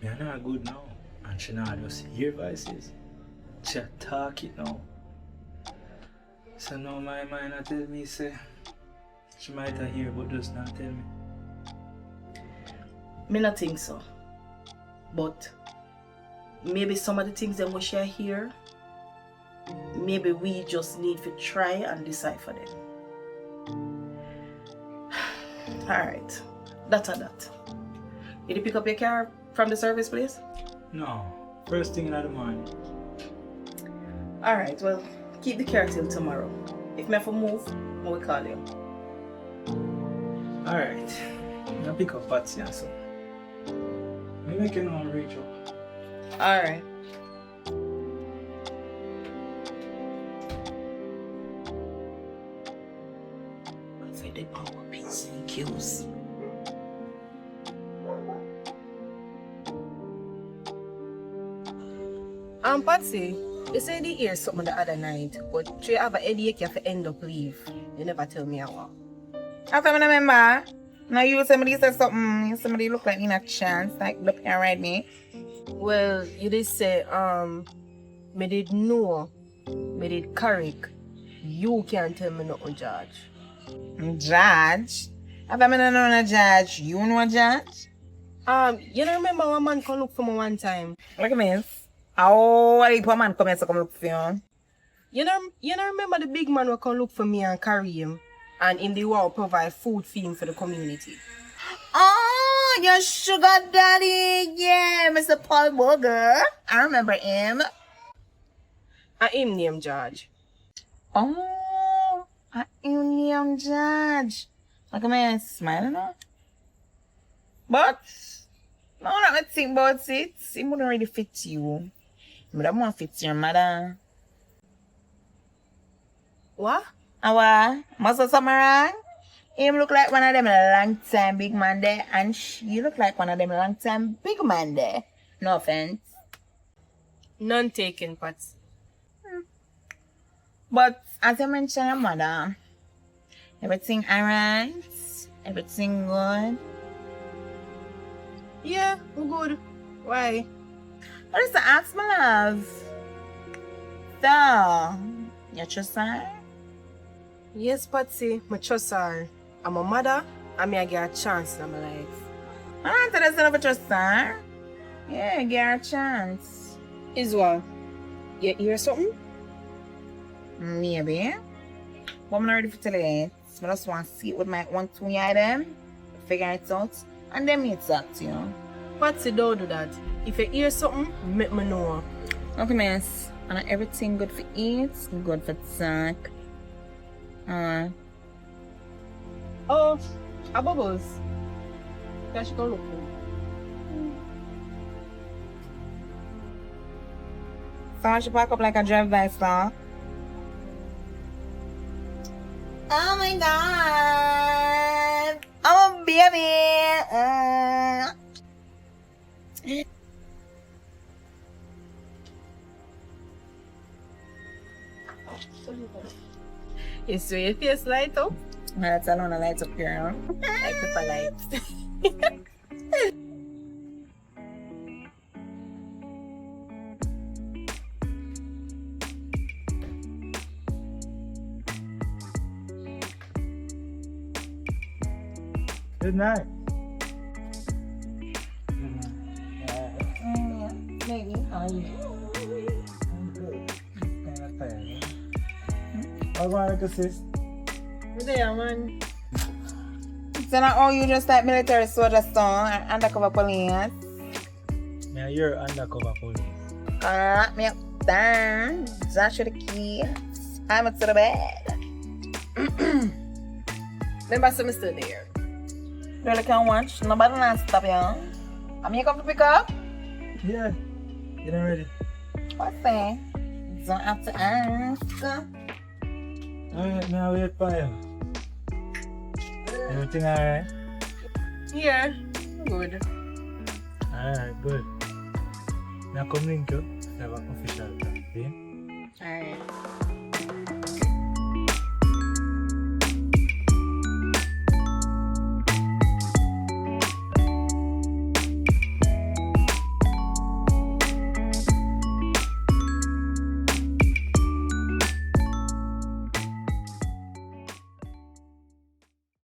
Me are not good now. And she not just hear voices. She talk it now. So now my mind a tell me say she might have hear but just not tell me. Me not think so. But maybe some of the things that we share here, maybe we just need to try and decipher them. Alright. That or that. Did you pick up your car from the service place? No. First thing in the morning. Alright, well, keep the car till tomorrow. If me have to move, I will call you. Alright. I'll pick up Patsy and so. Maybe I can reach out. Alright. I find the power piece and kills. Patsy, you said you hear something the other night, but you have a headache, you have to end up leave. You never tell me how. I don't remember. Now you somebody said something, somebody look like in a chance, like look and ride me. Well, you did say, me did know, me did correct. You can't tell me nothing, Judge. Judge? I don't know a judge. You know a judge? You don't remember one man come look for me one time? Look at me. Oh, I poor man come here to come look for you. You don't remember the big man who come look for me and carry him, and in the world provide food for him for the community? Oh, your sugar daddy. Yeah, Mr. Paul Burger. I remember him. And him name Judge. Oh, I am judge. Look at me smiling now. But, now that I think about it, it wouldn't really fit you. But I want to fit your mother. What? Awa, must have something wrong? Him look like one of them long time big man there, and she look like one of them long time big man there. No offense. None taken, Patsy. But as you mentioned your mother, everything alright? Everything good? Yeah, I'm good. Why? What is the ask, my love? So, you trust her? Yes, Patsy, I trust her. I'm a mother, and I get a chance in my life. I don't think that's enough trust her. Yeah, give her a chance. Iswa, you hear something? Maybe. But I'm not ready for tell you yet. I just want to see it with my 1-2 item, figure it out, and then me talk to you. Patsy, don't do that. If you hear something, make me know. Okay, miss. And everything good for eat, good for talk. Oh, a bubbles. Yeah, she can look. So I should pack up like a drive-by star. Oh my god! I'm a baby! You see your face light up? That's alone a light up here. Like pepper lights. Good night. Maybe. I'm good. Kind of tired. How about it, sis? There, man. So now, oh, you just like military soldier son and undercover police? Yeah, you're undercover police. Me up there. Josh with the keys. I'm up to the bed. Remember, some still there. Really can't watch. Nobody wants to stop you. I'm here come to pick up. Yeah. Get ready. What's that? Don't have to ask. Alright, now wait for you. Everything alright? Yeah, good. Alright, good. Now come link you. Have an official talk, okay? Alright.